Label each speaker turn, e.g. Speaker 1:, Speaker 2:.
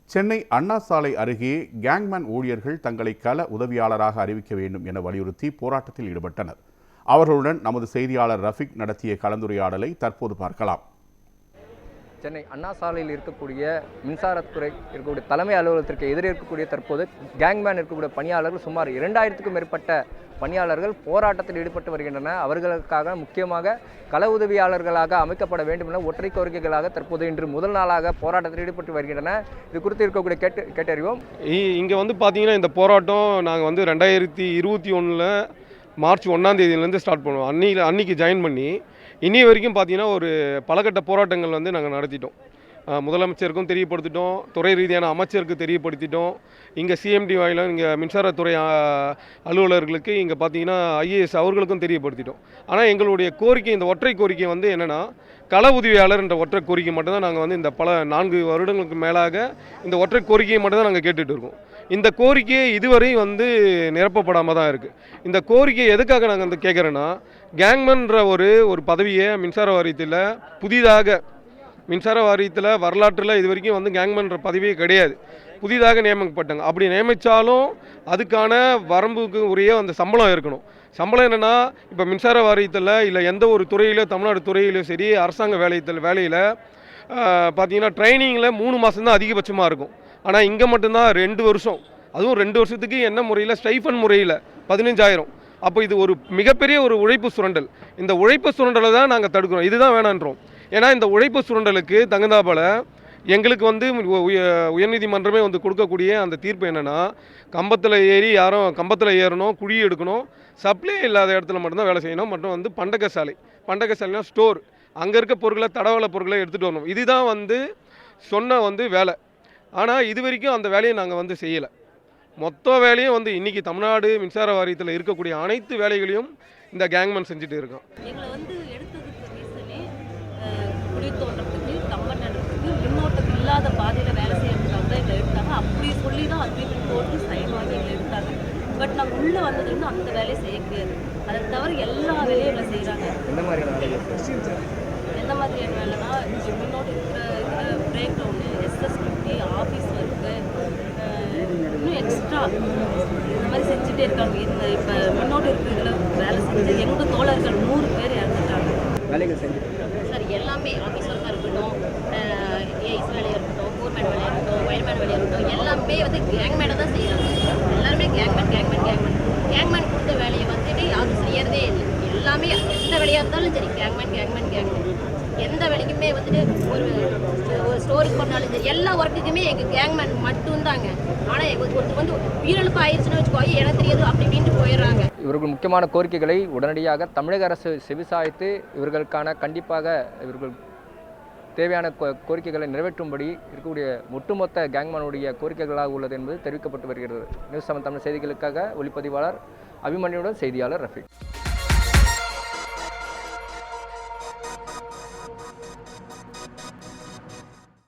Speaker 1: சென்னை அண்ணா சாலை அருகே கேங்மேன் ஊழியர்கள் தங்களை கள உதவியாளராக அறிவிக்க வேண்டும் என வலியுறுத்தி போராட்டத்தில் ஈடுபட்டனர். அவர்களுடன் நமது செய்தியாளர் ரஃபிக் நடத்திய கலந்துரையாடலை தற்போது பார்க்கலாம்.
Speaker 2: சென்னை அண்ணா சாலையில் இருக்கக்கூடிய மின்சாரத்துறை இருக்கக்கூடிய தலைமை அலுவலகத்திற்கு எதிரே இருக்கக்கூடிய தற்போது கேங்மேன் இருக்கக்கூடிய பணியாளர்கள் சுமார் 2000க்கும் மேற்பட்ட பணியாளர்கள் போராட்டத்தில் ஈடுபட்டு வருகின்றனர். அவர்களுக்காக முக்கியமாக கள உதவியாளர்களாக அமைக்கப்பட வேண்டும் என ஒற்றை கோரிக்கைகளாக தற்போது இன்று முதல் நாளாக போராட்டத்தில் ஈடுபட்டு வருகின்றன. இது குறித்து இருக்கக்கூடிய கேட்டறிவோம்.
Speaker 3: இங்கே பார்த்தீங்கன்னா இந்த போராட்டம் நாங்கள் 2021 மார்ச் 1ஆம் தேதியிலேருந்து ஸ்டார்ட் பண்ணுவோம். அன்னைக்கு ஜாயின் பண்ணி இன்னி வரைக்கும் பார்த்தீங்கன்னா ஒரு பலகட்ட போராட்டங்கள் நாங்கள் நடத்திட்டோம். முதலமைச்சருக்கும் தெரியப்படுத்திட்டோம், துறை ரீதியான அமைச்சருக்கு தெரியப்படுத்திட்டோம். இங்கே சிஎம்டி வாயிலாக இங்கே மின்சாரத்துறை அலுவலர்களுக்கு இங்கே பார்த்தீங்கன்னா ஐஏஎஸ் அவர்களுக்கும் தெரியப்படுத்திட்டோம். ஆனால் எங்களுடைய கோரிக்கை, இந்த ஒற்றை கோரிக்கை என்னென்னா, கள உதவியாளர் என்ற ஒற்றை கோரிக்கை மட்டும்தான் நாங்கள் இந்த 4 வருடங்களுக்கு மேலாக இந்த ஒற்றை கோரிக்கையை மட்டும்தான் நாங்கள் கேட்டுட்டு இருக்கோம். இந்த கோரிக்கையை இதுவரை நிரப்பப்படாமல் தான் இருக்குது. இந்த கோரிக்கையை எதுக்காக நாங்கள் கேட்குறேன்னா, கேங்மேன்ற ஒரு பதவியை மின்சார வாரியத்தில் புதிதாக வரலாற்றில் இது வரைக்கும் கேங்மேன்ற பதவியே கிடையாது. புதிதாக நியமிக்கப்பட்டாங்க. அப்படி நியமித்தாலும் அதுக்கான வரம்புக்கு உரிய அந்த சம்பளம் இருக்கணும். சம்பளம் என்னென்னா, இப்போ மின்சார வாரியத்தில் இல்லை எந்த ஒரு துறையிலோ, தமிழ்நாடு துறையிலோ சரி, அரசாங்க வேலையில் பார்த்தீங்கன்னா ட்ரைனிங்கில் 3 மாதம் தான் அதிகபட்சமாக இருக்கும். ஆனால் இங்கே மட்டும்தான் 2 வருஷம். அதுவும் 2 வருஷத்துக்கு என்ன முறையில், ஸ்டைஃபன் முறையில் 15,000. அப்போ இது ஒரு மிகப்பெரிய ஒரு உழைப்பு சுரண்டல். இந்த உழைப்பு சுரண்டலை தான் நாங்கள் தடுக்கிறோம். இதுதான் வேணான்றோம். ஏன்னா இந்த உழைப்பு சுரண்டலுக்கு தகுந்தாபோல எங்களுக்கு உயர்நீதிமன்றமே கொடுக்கக்கூடிய அந்த தீர்ப்பு என்னென்னா, கம்பத்தில் ஏறணும், குழி எடுக்கணும், சப்ளை இல்லாத இடத்துல மட்டும்தான் வேலை செய்யணும். மற்றும் பண்டகசாலைனா ஸ்டோர், அங்கே இருக்க பொருட்களை, தடவள பொருட்களை எடுத்துகிட்டு வரணும். இதுதான் சொன்ன வேலை. ஆனால் இது வரைக்கும் அந்த வேலையை நாங்கள் செய்யலை. மொத்த வேலையும் இன்றைக்கி தமிழ்நாடு மின்சார வாரியத்தில் இருக்கக்கூடிய அனைத்து வேலைகளையும் இந்த கேங்மேன் செஞ்சுட்டு இருக்கோம்.
Speaker 4: இல்லாத பாதையில் வேலை செய்யறதுக்காக தான் எங்களை எடுத்தாங்க. அப்படி சொல்லி தான் அக்ரிமெண்ட் போட்டு சைன் வாங்கி எங்களை எடுத்தாங்க. பட் நாங்கள் உள்ளே வந்ததுன்னு அந்த வேலையை செய்ய முடியாது. அதை தவிர எல்லா வேலையும் எங்களை செய்கிறாங்க. எந்த மாதிரியான வேலைனா, முன்னோட்டு இருக்கிற break down, SSBT, office work, இன்னும் எக்ஸ்ட்ரா இந்த மாதிரி செஞ்சுட்டே இருக்காங்க. இப்போ முன்னோட்டு இருக்கிறதுல வேலை செஞ்சு எங்கள் தோழர்கள் 100 பேர் இறந்துட்டாங்க.
Speaker 2: வேலைகள் செஞ்சுட்டு
Speaker 4: சார் எல்லாமே ஆஃபீஸ் ஒர்க்காக இருக்கட்டும், ஏஐஸ் வேலையாக இருக்கட்டும், ஃபோர்மேன் வேலையாக இருக்கட்டும், வயர்மேன் வேலையாக இருக்கட்டும், எல்லாமே கேங்மேனை தான் செய்கிறாங்க. எல்லாருமே கேங்மேன் கொடுத்த வேலையை யாரும் செய்யறதே இல்லை. எல்லாமே எந்த வேலையாக இருந்தாலும் சரி, கேங்மேன் எந்த வேலைக்குமே ஒரு ஸ்டோருக்கு பண்ணாலும் சரி, எல்லா ஒர்க்குக்குமே எங்கள் கேங்மேன் மட்டும்தாங்க. ஆனால் எங்களுக்கு உயிரிழப்பு ஆயிடுச்சுன்னு வச்சுக்கோங்க, எனக்கு தெரியாது அப்படி இப்படின்ட்டு போயிடுறாங்க.
Speaker 2: இவர்கள் முக்கியமான கோரிக்கைகளை உடனடியாக தமிழக அரசு செவிசாய்த்து இவர்களுக்கான கண்டிப்பாக இவர்கள் தேவையான கோரிக்கைகளை நிறைவேற்றும்படி இருக்கக்கூடிய ஒட்டுமொத்த கேங்மேனுடைய கோரிக்கைகளாக உள்ளது என்பது தெரிவிக்கப்பட்டு வருகிறது. நியூஸ் 7 தமிழ் செய்திகளுக்காக ஒளிப்பதிவாளர் அபிமன்யுடன் செய்தியாளர் ரஃபிக்.